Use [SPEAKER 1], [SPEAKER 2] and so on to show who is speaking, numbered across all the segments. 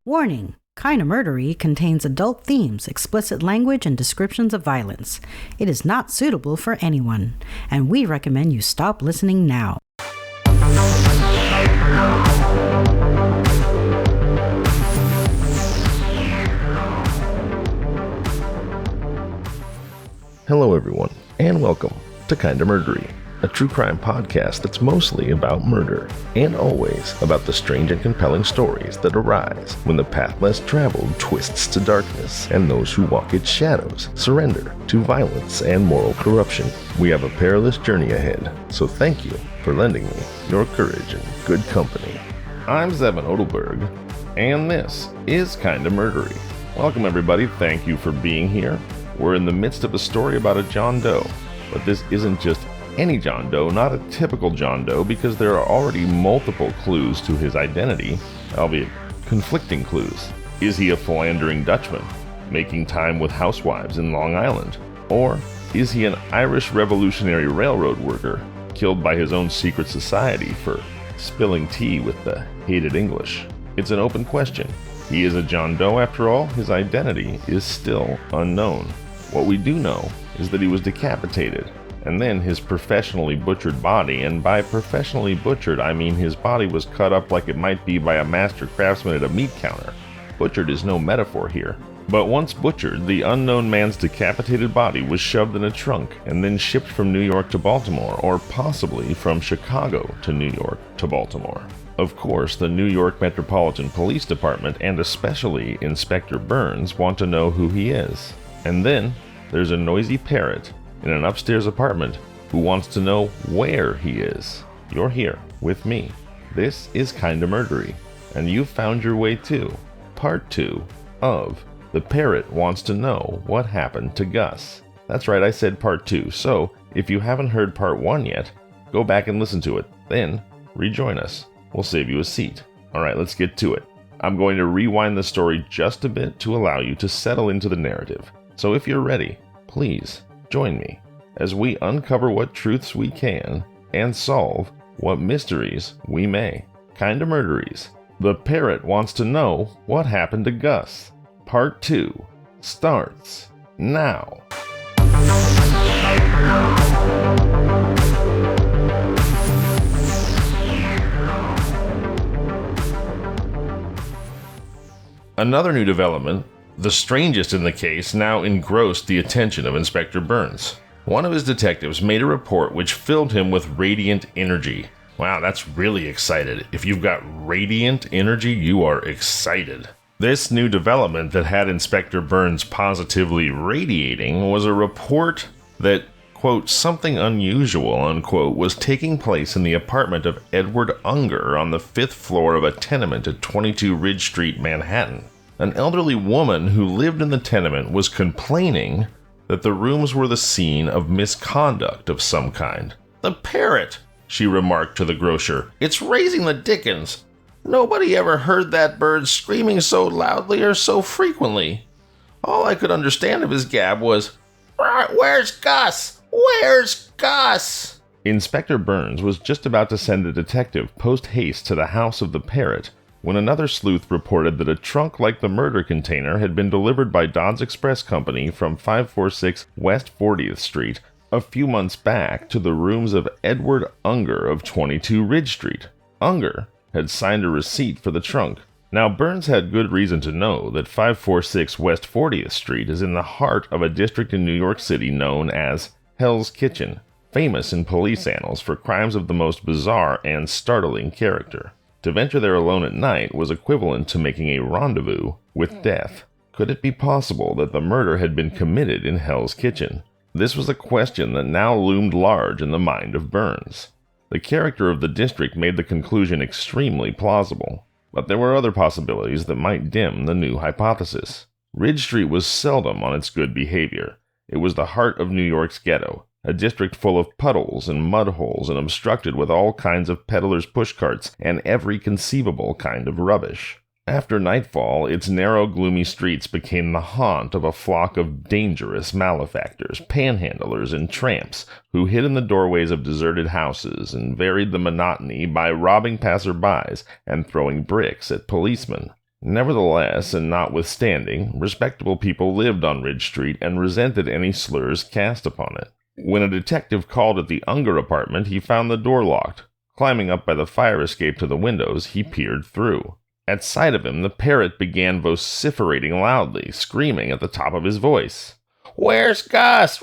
[SPEAKER 1] Warning! Kinda Murdery contains adult themes, explicit language, and descriptions of violence. It is not suitable for anyone, and we recommend you stop listening now.
[SPEAKER 2] Hello everyone, and welcome to Kinda Murdery, a true crime podcast that's mostly about murder, and always about the strange and compelling stories that arise when the path less traveled twists to darkness, and those who walk its shadows surrender to violence and moral corruption. We have a perilous journey ahead, so thank you for lending me your courage and good company. I'm Zevin Odelberg, and this is Kinda Murdery. Welcome everybody, thank you for being here. We're in the midst of a story about a John Doe, but this isn't just any John Doe, not a typical John Doe, because there are already multiple clues to his identity, albeit conflicting clues. Is he a philandering Dutchman, making time with housewives in Long Island? Or is he an Irish Revolutionary Railroad worker, killed by his own secret society for spilling tea with the hated English? It's an open question. He is a John Doe after all. His identity is still unknown. What we do know is that he was decapitated, and then his professionally butchered body, and by professionally butchered I mean his body was cut up like it might be by a master craftsman at a meat counter. Butchered is no metaphor here. But once butchered, the unknown man's decapitated body was shoved in a trunk and then shipped from New York to Baltimore, or possibly from Chicago to New York to Baltimore. Of course, the New York Metropolitan Police Department, and especially Inspector Burns, want to know who he is. And then there's a noisy parrot in an upstairs apartment who wants to know where he is. You're here with me. This is Kinda Murdery, and you've found your way to Part 2 of The Parrot Wants to Know What Happened to Gus. That's right, I said Part 2, so if you haven't heard Part 1 yet, go back and listen to it, then rejoin us. We'll save you a seat. Alright, let's get to it. I'm going to rewind the story just a bit to allow you to settle into the narrative. So if you're ready, please join me as we uncover what truths we can and solve what mysteries we may. Kinda Murderies. The Parrot Wants to Know What Happened to Gus. Part 2 starts now. Another new development, the strangest in the case, now engrossed the attention of Inspector Burns. One of his detectives made a report which filled him with radiant energy. Wow, that's really excited. If you've got radiant energy, you are excited. This new development that had Inspector Burns positively radiating was a report that, quote, something unusual, unquote, was taking place in the apartment of Edward Unger on the 5th floor of a tenement at 22 Ridge Street, Manhattan. An elderly woman who lived in the tenement was complaining that the rooms were the scene of misconduct of some kind. "The parrot," she remarked to the grocer. "It's raising the dickens. Nobody ever heard that bird screaming so loudly or so frequently. All I could understand of his gab was, 'Where's Gus? Where's Gus?'" Inspector Burns was just about to send a detective post-haste to the house of the parrot when another sleuth reported that a trunk like the murder container had been delivered by Dodds Express Company from 546 West 40th Street a few months back to the rooms of Edward Unger of 22 Ridge Street. Unger had signed a receipt for the trunk. Now, Burns had good reason to know that 546 West 40th Street is in the heart of a district in New York City known as Hell's Kitchen, famous in police annals for crimes of the most bizarre and startling character. To venture there alone at night was equivalent to making a rendezvous with death. Could it be possible that the murder had been committed in Hell's Kitchen? This was a question that now loomed large in the mind of Burns. The character of the district made the conclusion extremely plausible, but there were other possibilities that might dim the new hypothesis. Ridge Street was seldom on its good behavior. It was the heart of New York's ghetto, a district full of puddles and mud holes and obstructed with all kinds of peddlers' pushcarts and every conceivable kind of rubbish. After nightfall, its narrow, gloomy streets became the haunt of a flock of dangerous malefactors, panhandlers, and tramps who hid in the doorways of deserted houses and varied the monotony by robbing passerbys and throwing bricks at policemen. Nevertheless, and notwithstanding, respectable people lived on Ridge Street and resented any slurs cast upon it. When a detective called at the Unger apartment, he found the door locked. Climbing up by the fire escape to the windows, he peered through. At sight of him, the parrot began vociferating loudly, screaming at the top of his voice. "Where's Gus?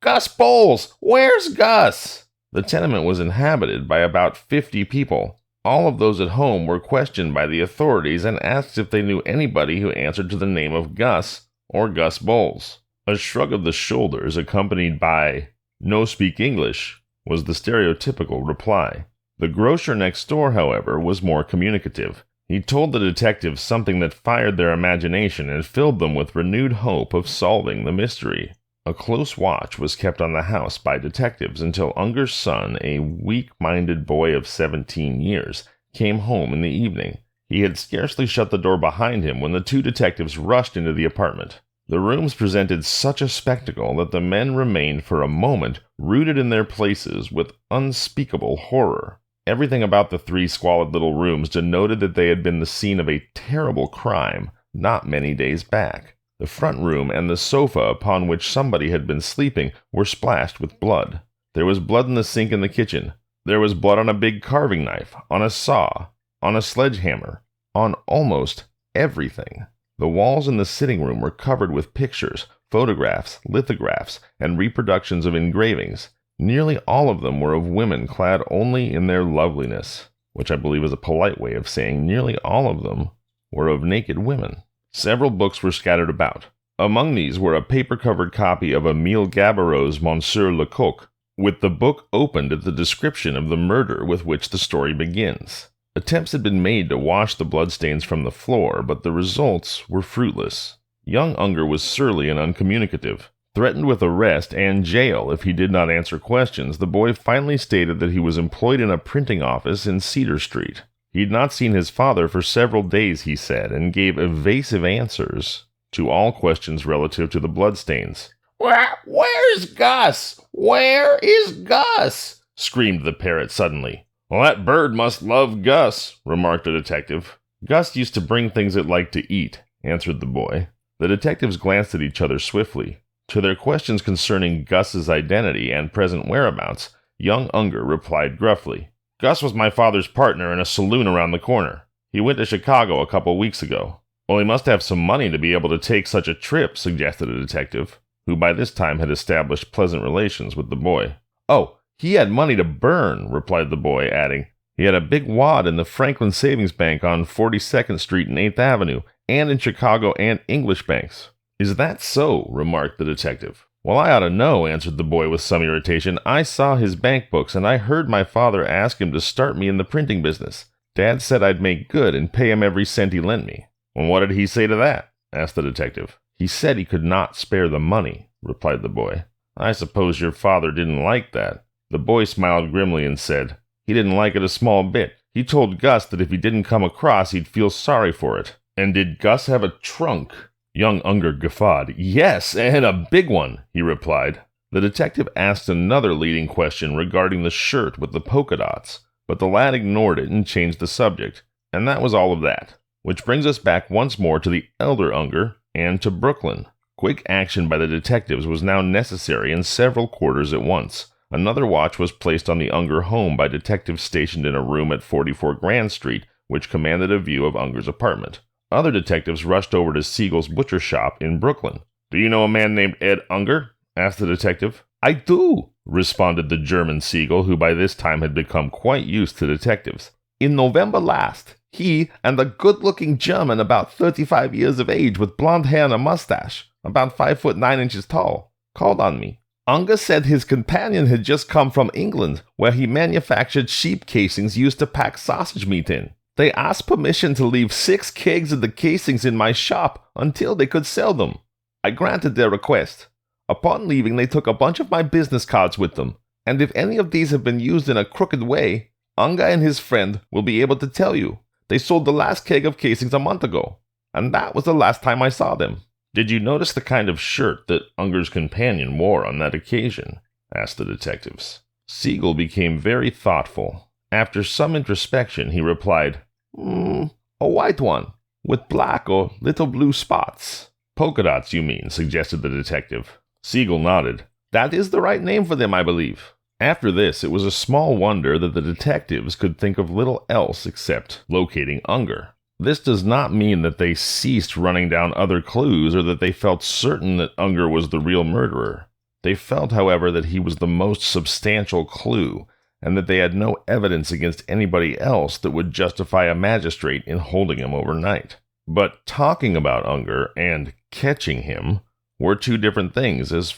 [SPEAKER 2] Gus Bowles! Where's Gus?" The tenement was inhabited by about 50 people. All of those at home were questioned by the authorities and asked if they knew anybody who answered to the name of Gus or Gus Bowles. A shrug of the shoulders accompanied by, "No speak English," was the stereotypical reply. The grocer next door, however, was more communicative. He told the detectives something that fired their imagination and filled them with renewed hope of solving the mystery. A close watch was kept on the house by detectives until Unger's son, a weak-minded boy of 17 years, came home in the evening. He had scarcely shut the door behind him when the two detectives rushed into the apartment. The rooms presented such a spectacle that the men remained for a moment rooted in their places with unspeakable horror. Everything about the three squalid little rooms denoted that they had been the scene of a terrible crime not many days back. The front room and the sofa upon which somebody had been sleeping were splashed with blood. There was blood in the sink in the kitchen. There was blood on a big carving knife, on a saw, on a sledgehammer, on almost everything. The walls in the sitting room were covered with pictures, photographs, lithographs, and reproductions of engravings. Nearly all of them were of women clad only in their loveliness, which I believe is a polite way of saying nearly all of them were of naked women. Several books were scattered about. Among these were a paper-covered copy of Émile Gaboreau's Monsieur Lecoq, with the book opened at the description of the murder with which the story begins. Attempts had been made to wash the bloodstains from the floor, but the results were fruitless. Young Unger was surly and uncommunicative. Threatened with arrest and jail if he did not answer questions, the boy finally stated that he was employed in a printing office in Cedar Street. He had not seen his father for several days, he said, and gave evasive answers to all questions relative to the bloodstains. "Where's Gus? Where is Gus?" screamed the parrot suddenly. "Well, that bird must love Gus," remarked the detective. "Gus used to bring things it liked to eat," answered the boy. The detectives glanced at each other swiftly. To their questions concerning Gus's identity and present whereabouts, young Unger replied gruffly, "Gus was my father's partner in a saloon around the corner. He went to Chicago a couple weeks ago." "Well, he must have some money to be able to take such a trip," suggested a detective, who by this time had established pleasant relations with the boy. "Oh, he had money to burn," replied the boy, adding, "He had a big wad in the Franklin Savings Bank on 42nd Street and 8th Avenue, and in Chicago and English banks." "Is that so?" remarked the detective. "Well, I ought to know," answered the boy with some irritation. "I saw his bank books, and I heard my father ask him to start me in the printing business. Dad said I'd make good and pay him every cent he lent me." "And what did he say to that?" asked the detective. "He said he could not spare the money," replied the boy. "I suppose your father didn't like that." The boy smiled grimly and said, "He didn't like it a small bit. He told Gus that if he didn't come across, he'd feel sorry for it." "And did Gus have a trunk?" Young Unger guffawed. "Yes, and a big one," he replied. The detective asked another leading question regarding the shirt with the polka dots, but the lad ignored it and changed the subject, and that was all of that. Which brings us back once more to the elder Unger and to Brooklyn. Quick action by the detectives was now necessary in several quarters at once. Another watch was placed on the Unger home by detectives stationed in a room at 44 Grand Street, which commanded a view of Unger's apartment. Other detectives rushed over to Siegel's butcher shop in Brooklyn. "Do you know a man named Ed Unger?" asked the detective. "I do," responded the German Siegel, who by this time had become quite used to detectives. "In November last, he and a good-looking German about 35 years of age with blonde hair and a mustache, about 5'9" tall, called on me. Unger said his companion had just come from England, where he manufactured sheep casings used to pack sausage meat in. They asked permission to leave 6 kegs of the casings in my shop until they could sell them. I granted their request. Upon leaving, they took a bunch of my business cards with them, and if any of these have been used in a crooked way, Unger and his friend will be able to tell you. They sold the last keg of casings a month ago, and that was the last time I saw them." "Did you notice the kind of shirt that Unger's companion wore on that occasion?" asked the detectives. Siegel became very thoughtful. After some introspection, he replied, "A white one." With black or little blue spots. Polka dots, you mean, suggested the detective. Siegel nodded. That is the right name for them, I believe. After this, it was a small wonder that the detectives could think of little else except locating Unger. This does not mean that they ceased running down other clues or that they felt certain that Unger was the real murderer. They felt, however, that he was the most substantial clue, and that they had no evidence against anybody else that would justify a magistrate in holding him overnight. But talking about Unger and catching him were two different things, as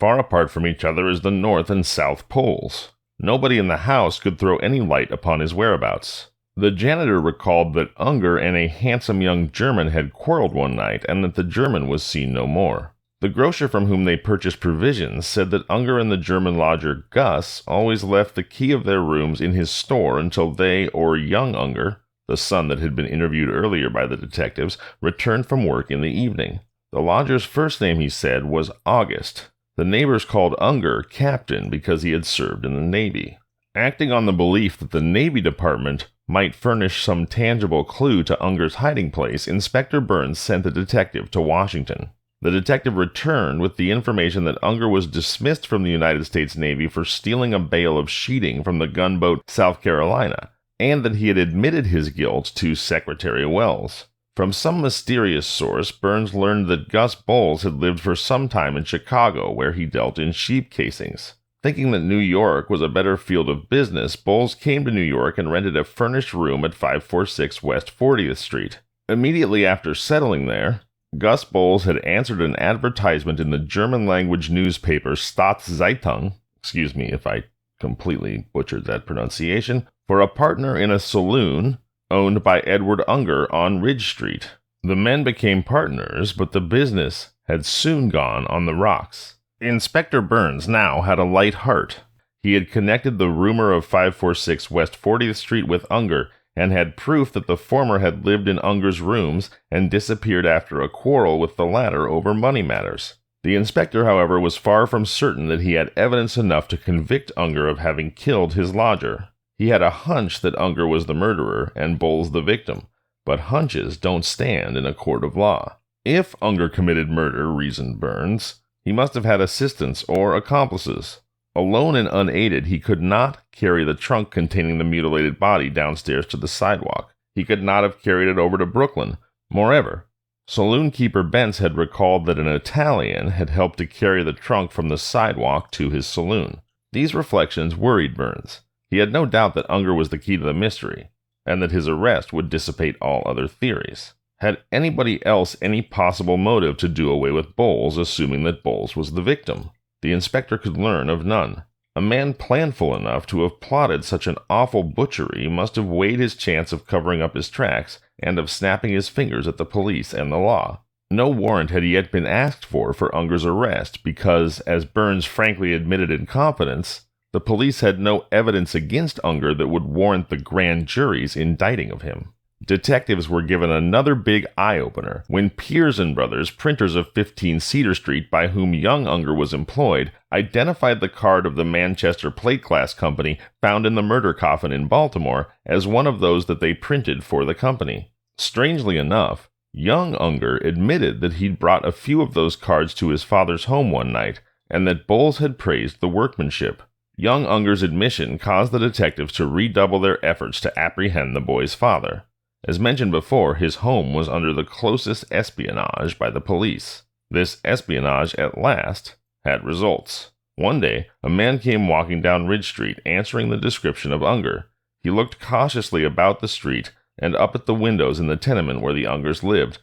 [SPEAKER 2] far apart from each other as the North and South Poles. Nobody in the house could throw any light upon his whereabouts. The janitor recalled that Unger and a handsome young German had quarreled one night, and that the German was seen no more. The grocer from whom they purchased provisions said that Unger and the German lodger Gus always left the key of their rooms in his store until they or young Unger, the son that had been interviewed earlier by the detectives, returned from work in the evening. The lodger's first name, he said, was August. The neighbors called Unger Captain because he had served in the Navy. Acting on the belief that the Navy Department might furnish some tangible clue to Unger's hiding place, Inspector Burns sent the detective to Washington. The detective returned with the information that Unger was dismissed from the United States Navy for stealing a bale of sheeting from the gunboat South Carolina, and that he had admitted his guilt to Secretary Wells. From some mysterious source, Burns learned that Gus Bowles had lived for some time in Chicago, where he dealt in sheep casings. Thinking that New York was a better field of business, Bowles came to New York and rented a furnished room at 546 West 40th Street. Immediately after settling there, Gus Bowles had answered an advertisement in the German-language newspaper Staatszeitung, excuse me if I completely butchered that pronunciation, for a partner in a saloon owned by Edward Unger on Ridge Street. The men became partners, but the business had soon gone on the rocks. Inspector Burns now had a light heart. He had connected the rumor of 546 West 40th Street with Unger, and had proof that the former had lived in Unger's rooms and disappeared after a quarrel with the latter over money matters. The inspector, however, was far from certain that he had evidence enough to convict Unger of having killed his lodger. He had a hunch that Unger was the murderer and Bowles the victim, but hunches don't stand in a court of law. If Unger committed murder, reasoned Burns, he must have had assistants or accomplices. Alone and unaided, he could not carry the trunk containing the mutilated body downstairs to the sidewalk. He could not have carried it over to Brooklyn. Moreover, saloon keeper Bentz had recalled that an Italian had helped to carry the trunk from the sidewalk to his saloon. These reflections worried Burns. He had no doubt that Unger was the key to the mystery, and that his arrest would dissipate all other theories. Had anybody else any possible motive to do away with Bowles, assuming that Bowles was the victim? The inspector could learn of none. A man planful enough to have plotted such an awful butchery must have weighed his chance of covering up his tracks and of snapping his fingers at the police and the law. No warrant had yet been asked for Unger's arrest because, as Burns frankly admitted in confidence, the police had no evidence against Unger that would warrant the grand jury's indicting of him. Detectives were given another big eye-opener when Piers & Brothers, printers of 15 Cedar Street, by whom young Unger was employed, identified the card of the Manchester Plate Glass Company found in the murder coffin in Baltimore as one of those that they printed for the company. Strangely enough, young Unger admitted that he'd brought a few of those cards to his father's home one night, and that Bowles had praised the workmanship. Young Unger's admission caused the detectives to redouble their efforts to apprehend the boy's father. As mentioned before, his home was under the closest espionage by the police. This espionage, at last, had results. One day, a man came walking down Ridge Street, answering the description of Unger. He looked cautiously about the street and up at the windows in the tenement where the Ungers lived,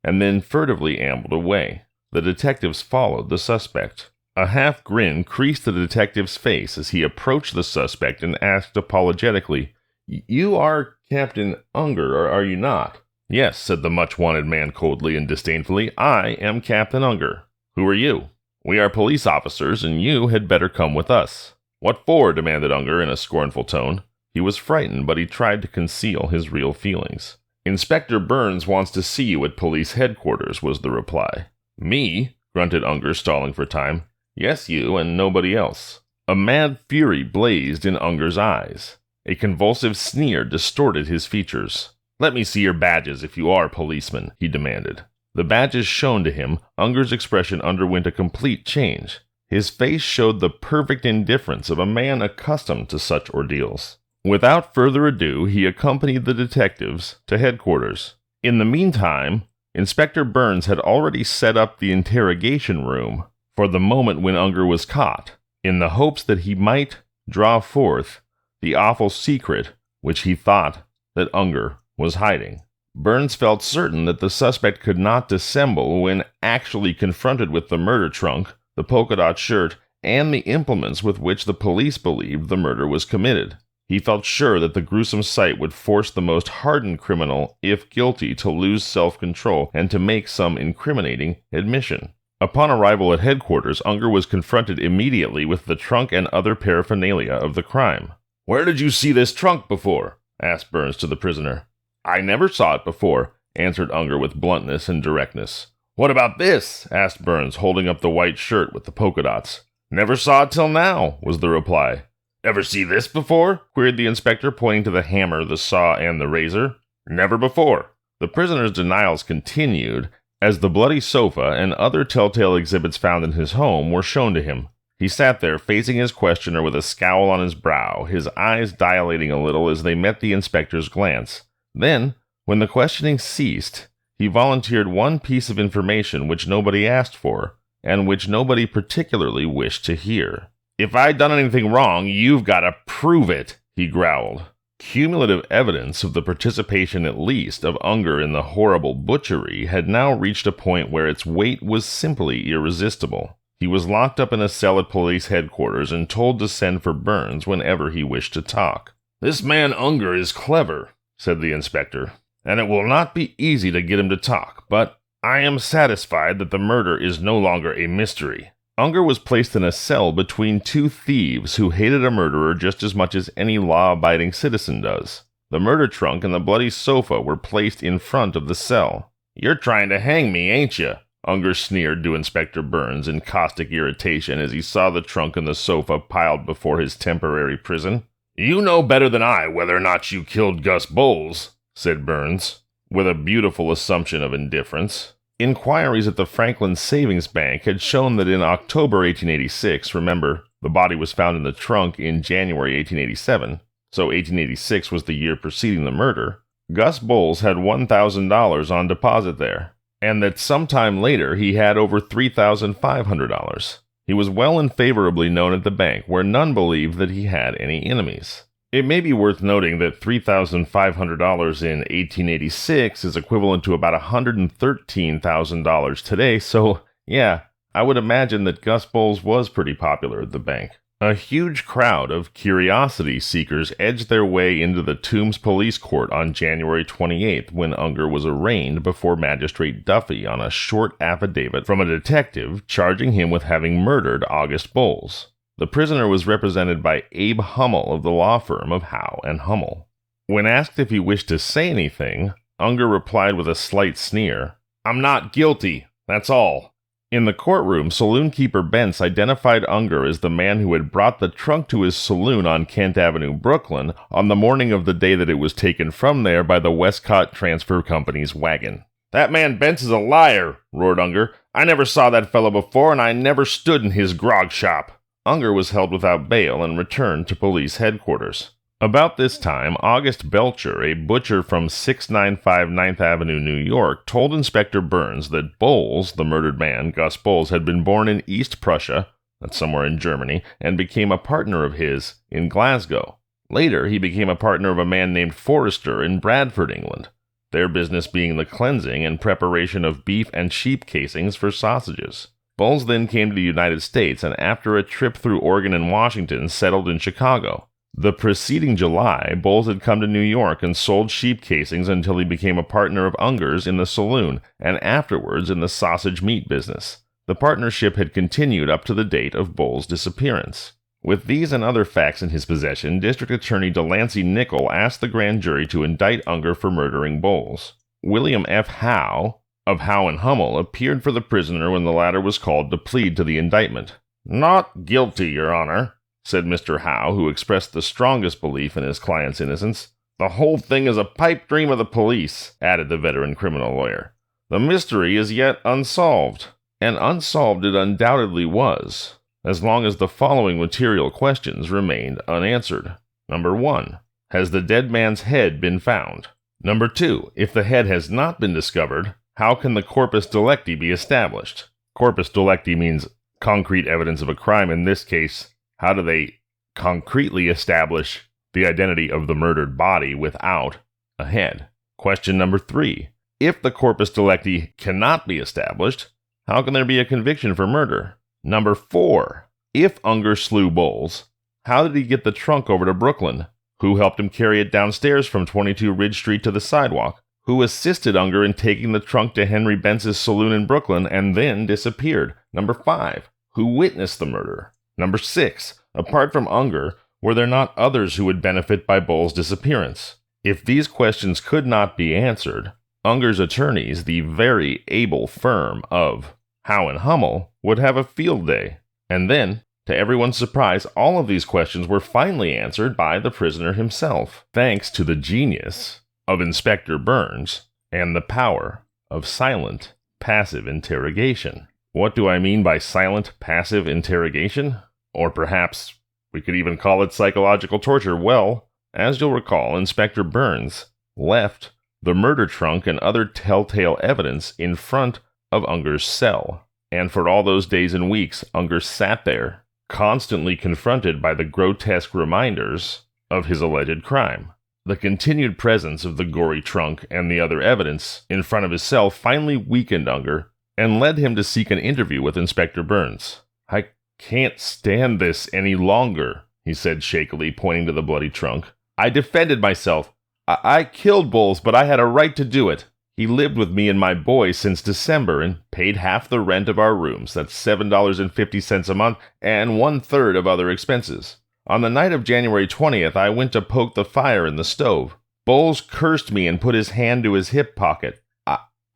[SPEAKER 2] and then furtively ambled away. The detectives followed the suspect. A half grin creased the detective's face as he approached the suspect and asked apologetically, "You are Captain Unger, are you not?" "Yes," said the much-wanted man coldly and disdainfully. "I am Captain Unger. Who are you?" "We are police officers, and you had better come with us." "What for?" demanded Unger in a scornful tone. He was frightened, but he tried to conceal his real feelings. "Inspector Burns wants to see you at police headquarters," was the reply. "Me?" grunted Unger, stalling for time. "Yes, you, and nobody else." A mad fury blazed in Unger's eyes. A convulsive sneer distorted his features. "Let me see your badges if you are policemen," he demanded. The badges shown to him, Unger's expression underwent a complete change. His face showed the perfect indifference of a man accustomed to such ordeals. Without further ado, he accompanied the detectives to headquarters. In the meantime, Inspector Burns had already set up the interrogation room for the moment when Unger was caught, in the hopes that he might draw forth the awful secret which he thought that Unger was hiding. Burns felt certain that the suspect could not dissemble when actually confronted with the murder trunk, the polka-dot shirt, and the implements with which the police believed the murder was committed. He felt sure that the gruesome sight would force the most hardened criminal, if guilty, to lose self-control and to make some incriminating admission. Upon arrival at headquarters, Unger was confronted immediately with the trunk and other paraphernalia of the crime. "Where did you see this trunk before?" asked Burns to the prisoner. "I never saw it before," answered Unger with bluntness and directness. "What about this?" asked Burns, holding up the white shirt with the polka dots. "Never saw it till now," was the reply. "Ever see this before?" queried the inspector, pointing to the hammer, the saw, and the razor. "Never before." The prisoner's denials continued, as the bloody sofa and other telltale exhibits found in his home were shown to him. He sat there, facing his questioner with a scowl on his brow, his eyes dilating a little as they met the inspector's glance. Then, when the questioning ceased, he volunteered one piece of information which nobody asked for, and which nobody particularly wished to hear. "If I'd done anything wrong, you've got to prove it," he growled. Cumulative evidence of the participation at least of Unger in the horrible butchery had now reached a point where its weight was simply irresistible. He was locked up in a cell at police headquarters and told to send for Burns whenever he wished to talk. "This man Unger is clever," said the inspector, "and it will not be easy to get him to talk, but I am satisfied that the murder is no longer a mystery." Unger was placed in a cell between two thieves who hated a murderer just as much as any law-abiding citizen does. The murder trunk and the bloody sofa were placed in front of the cell. "You're trying to hang me, ain't you?" Unger sneered to Inspector Burns in caustic irritation as he saw the trunk and the sofa piled before his temporary prison. "You know better than I whether or not you killed Gus Bowles," said Burns, with a beautiful assumption of indifference. Inquiries at the Franklin Savings Bank had shown that in October 1886, remember, the body was found in the trunk in January 1887, so 1886 was the year preceding the murder, Gus Bowles had $1,000 on deposit there, and that sometime later he had over $3,500. He was well and favorably known at the bank, where none believed that he had any enemies. It may be worth noting that $3,500 in 1886 is equivalent to about $113,000 today, so yeah, I would imagine that Gus Bowles was pretty popular at the bank. A huge crowd of curiosity seekers edged their way into the Tombs Police Court on January 28th when Unger was arraigned before Magistrate Duffy on a short affidavit from a detective charging him with having murdered August Bowles. The prisoner was represented by Abe Hummel of the law firm of Howe and Hummel. When asked if he wished to say anything, Unger replied with a slight sneer, "I'm not guilty, that's all." In the courtroom, saloon-keeper Bentz identified Unger as the man who had brought the trunk to his saloon on Kent Avenue, Brooklyn, on the morning of the day that it was taken from there by the Westcott Transfer Company's wagon. "That man Bentz is a liar," roared Unger. "I never saw that fellow before, and I never stood in his grog shop." Unger was held without bail and returned to police headquarters. About this time, August Belcher, a butcher from 695 9th Avenue, New York, told Inspector Burns that Bowles, the murdered man, Gus Bowles, had been born in East Prussia, that's somewhere in Germany, and became a partner of his in Glasgow. Later, he became a partner of a man named Forrester in Bradford, England, their business being the cleansing and preparation of beef and sheep casings for sausages. Bowles then came to the United States and after a trip through Oregon and Washington settled in Chicago. The preceding July, Bowles had come to New York and sold sheep casings until he became a partner of Unger's in the saloon and afterwards in the sausage meat business. The partnership had continued up to the date of Bowles' disappearance. With these and other facts in his possession, District Attorney Delancey Nichol asked the grand jury to indict Unger for murdering Bowles. William F. Howe of Howe and Hummel appeared for the prisoner when the latter was called to plead to the indictment. "Not guilty, Your Honor," said Mr. Howe, who expressed the strongest belief in his client's innocence. The whole thing is a pipe dream of the police, added the veteran criminal lawyer. The mystery is yet unsolved. And unsolved it undoubtedly was, as long as the following material questions remained unanswered. Number 1. Has the dead man's head been found? Number 2. If the head has not been discovered, how can the corpus delicti be established? Corpus delicti means concrete evidence of a crime. In this case, how do they concretely establish the identity of the murdered body without a head? Question number 3. If the corpus delicti cannot be established, how can there be a conviction for murder? Number 4. If Unger slew Bowles, how did he get the trunk over to Brooklyn? Who helped him carry it downstairs from 22 Ridge Street to the sidewalk? Who assisted Unger in taking the trunk to Henry Bentz's saloon in Brooklyn and then disappeared? Number 5. Who witnessed the murder? Number 6. Apart from Unger, were there not others who would benefit by Bowles' disappearance? If these questions could not be answered, Unger's attorneys, the very able firm of Howe and Hummel, would have a field day. And then, to everyone's surprise, all of these questions were finally answered by the prisoner himself, thanks to the genius of Inspector Burns and the power of silent, passive interrogation. What do I mean by silent, passive interrogation? Or perhaps we could even call it psychological torture. Well, as you'll recall, Inspector Burns left the murder trunk and other telltale evidence in front of Unger's cell. And for all those days and weeks, Unger sat there, constantly confronted by the grotesque reminders of his alleged crime. The continued presence of the gory trunk and the other evidence in front of his cell finally weakened Unger and led him to seek an interview with Inspector Burns. "I can't stand this any longer," he said shakily, pointing to the bloody trunk. "I defended myself. I killed Bowles, but I had a right to do it. He lived with me and my boy since December and paid half the rent of our rooms. That's $7.50 a month and 1/3 of other expenses. On the night of January 20th, I went to poke the fire in the stove. Bowles cursed me and put his hand to his hip pocket.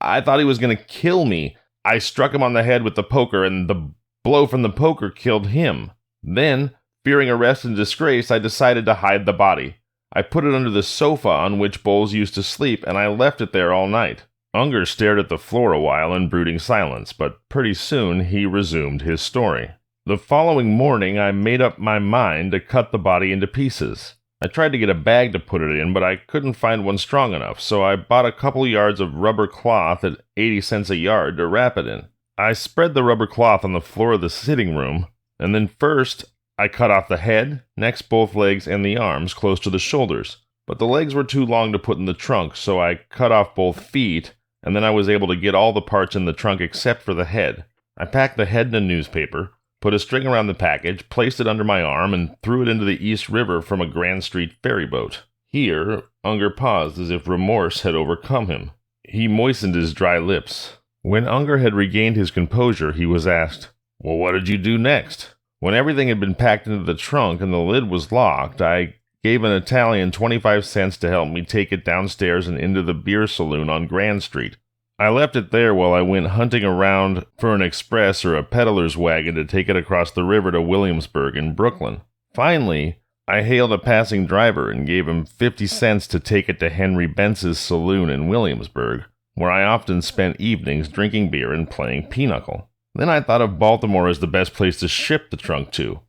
[SPEAKER 2] I thought he was going to kill me. I struck him on the head with the poker, and the blow from the poker killed him. Then, fearing arrest and disgrace, I decided to hide the body. I put it under the sofa on which Bowles used to sleep, and I left it there all night." Unger stared at the floor a while in brooding silence, but pretty soon he resumed his story. "The following morning, I made up my mind to cut the body into pieces. I tried to get a bag to put it in, but I couldn't find one strong enough, so I bought a couple yards of rubber cloth at 80 cents a yard to wrap it in. I spread the rubber cloth on the floor of the sitting room, and then first I cut off the head, next both legs and the arms close to the shoulders. But the legs were too long to put in the trunk, so I cut off both feet, and then I was able to get all the parts in the trunk except for the head. I packed the head in a newspaper, put a string around the package, placed it under my arm, and threw it into the East River from a Grand Street ferry boat." Here, Unger paused as if remorse had overcome him. He moistened his dry lips. When Unger had regained his composure, he was asked, "Well, what did you do next?" "When everything had been packed into the trunk and the lid was locked, I gave an Italian 25 cents to help me take it downstairs and into the beer saloon on Grand Street. I left it there while I went hunting around for an express or a peddler's wagon to take it across the river to Williamsburg in Brooklyn. Finally, I hailed a passing driver and gave him 50 cents to take it to Henry Bentz's saloon in Williamsburg, where I often spent evenings drinking beer and playing pinochle. Then I thought of Baltimore as the best place to ship the trunk to.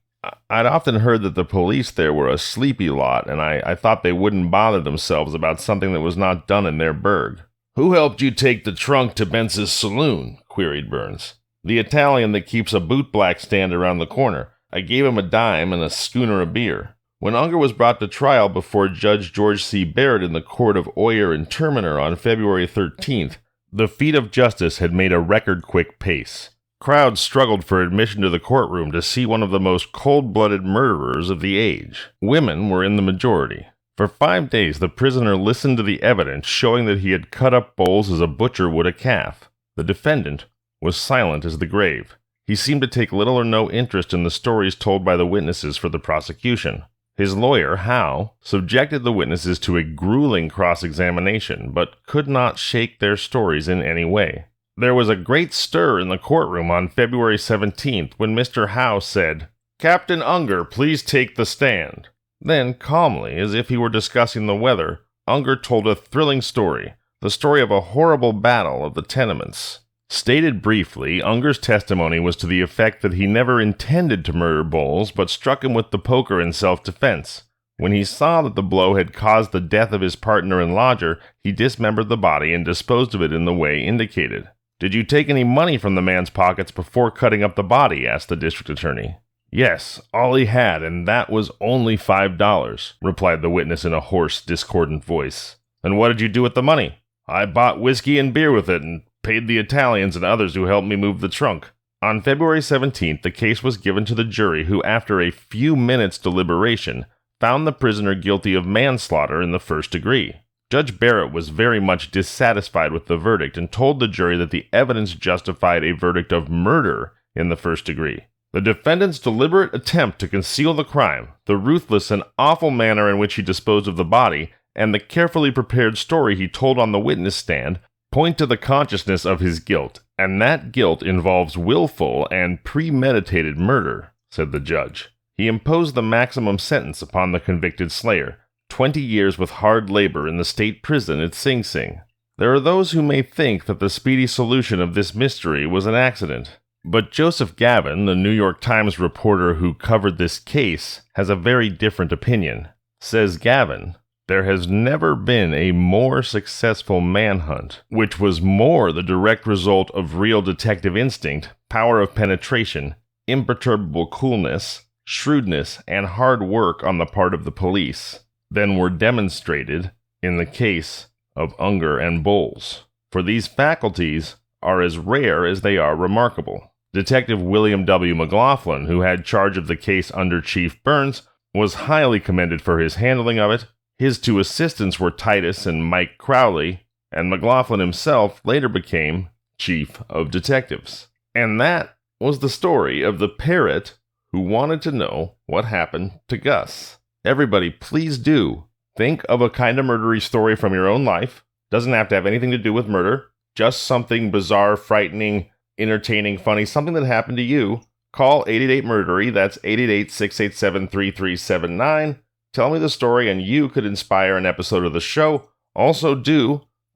[SPEAKER 2] I'd often heard that the police there were a sleepy lot, and I thought they wouldn't bother themselves about something that was not done in their burg." "Who helped you take the trunk to Bentz's saloon?" queried Burns. "The Italian that keeps a bootblack stand around the corner. I gave him a dime and a schooner of beer." When Unger was brought to trial before Judge George C. Barrett in the court of Oyer and Terminer on February 13th, the feet of justice had made a record-quick pace. Crowds struggled for admission to the courtroom to see one of the most cold-blooded murderers of the age. Women were in the majority. For 5 days, the prisoner listened to the evidence showing that he had cut up Bowles as a butcher would a calf. The defendant was silent as the grave. He seemed to take little or no interest in the stories told by the witnesses for the prosecution. His lawyer, Howe, subjected the witnesses to a grueling cross-examination, but could not shake their stories in any way. There was a great stir in the courtroom on February 17th when Mr. Howe said, "Captain Unger, please take the stand." Then, calmly, as if he were discussing the weather, Unger told a thrilling story, the story of a horrible battle of the tenements. Stated briefly, Unger's testimony was to the effect that he never intended to murder Bowles, but struck him with the poker in self-defense. When he saw that the blow had caused the death of his partner and lodger, he dismembered the body and disposed of it in the way indicated. "Did you take any money from the man's pockets before cutting up the body?" asked the district attorney. "Yes, all he had, and that was only $5, replied the witness in a hoarse, discordant voice. "And what did you do with the money?" "I bought whiskey and beer with it and paid the Italians and others who helped me move the trunk." On February 17th, the case was given to the jury who, after a few minutes' deliberation, found the prisoner guilty of manslaughter in the first degree. Judge Barrett was very much dissatisfied with the verdict and told the jury that the evidence justified a verdict of murder in the first degree. The defendant's deliberate attempt to conceal the crime, the ruthless and awful manner in which he disposed of the body, and the carefully prepared story he told on the witness stand point to the consciousness of his guilt, and that guilt involves willful and premeditated murder, said the judge. He imposed the maximum sentence upon the convicted slayer, 20 years with hard labor in the state prison at Sing Sing. There are those who may think that the speedy solution of this mystery was an accident, but Joseph Gavin, the New York Times reporter who covered this case, has a very different opinion. Says Gavin, "There has never been a more successful manhunt, which was more the direct result of real detective instinct, power of penetration, imperturbable coolness, shrewdness, and hard work on the part of the police, than were demonstrated in the case of Unger and Bowles. For these faculties are as rare as they are remarkable." Detective William W. McLaughlin, who had charge of the case under Chief Burns, was highly commended for his handling of it. His two assistants were Titus and Mike Crowley, and McLaughlin himself later became Chief of Detectives. And that was the story of the parrot who wanted to know what happened to Gus. Everybody, please do think of a kind of murdery story from your own life. Doesn't have to have anything to do with murder. Just something bizarre, frightening, entertaining, funny, something that happened to you. Call 888-MURDERY. That's 888-687-3379. Tell me the story and you could inspire an episode of the show. Also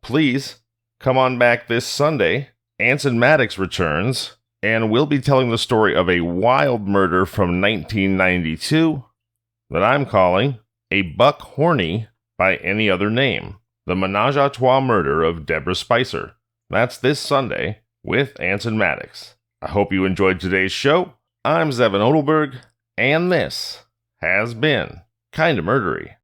[SPEAKER 2] please, come on back this Sunday. Anson Maddox returns, and we'll be telling the story of a wild murder from 1992 that I'm calling A Buck Horny by Any Other Name, the Menage a Trois murder of Deborah Spicer. That's this Sunday with Anson Maddox. I hope you enjoyed today's show. I'm Zevin Odelberg, and this has been Kinda Murdery.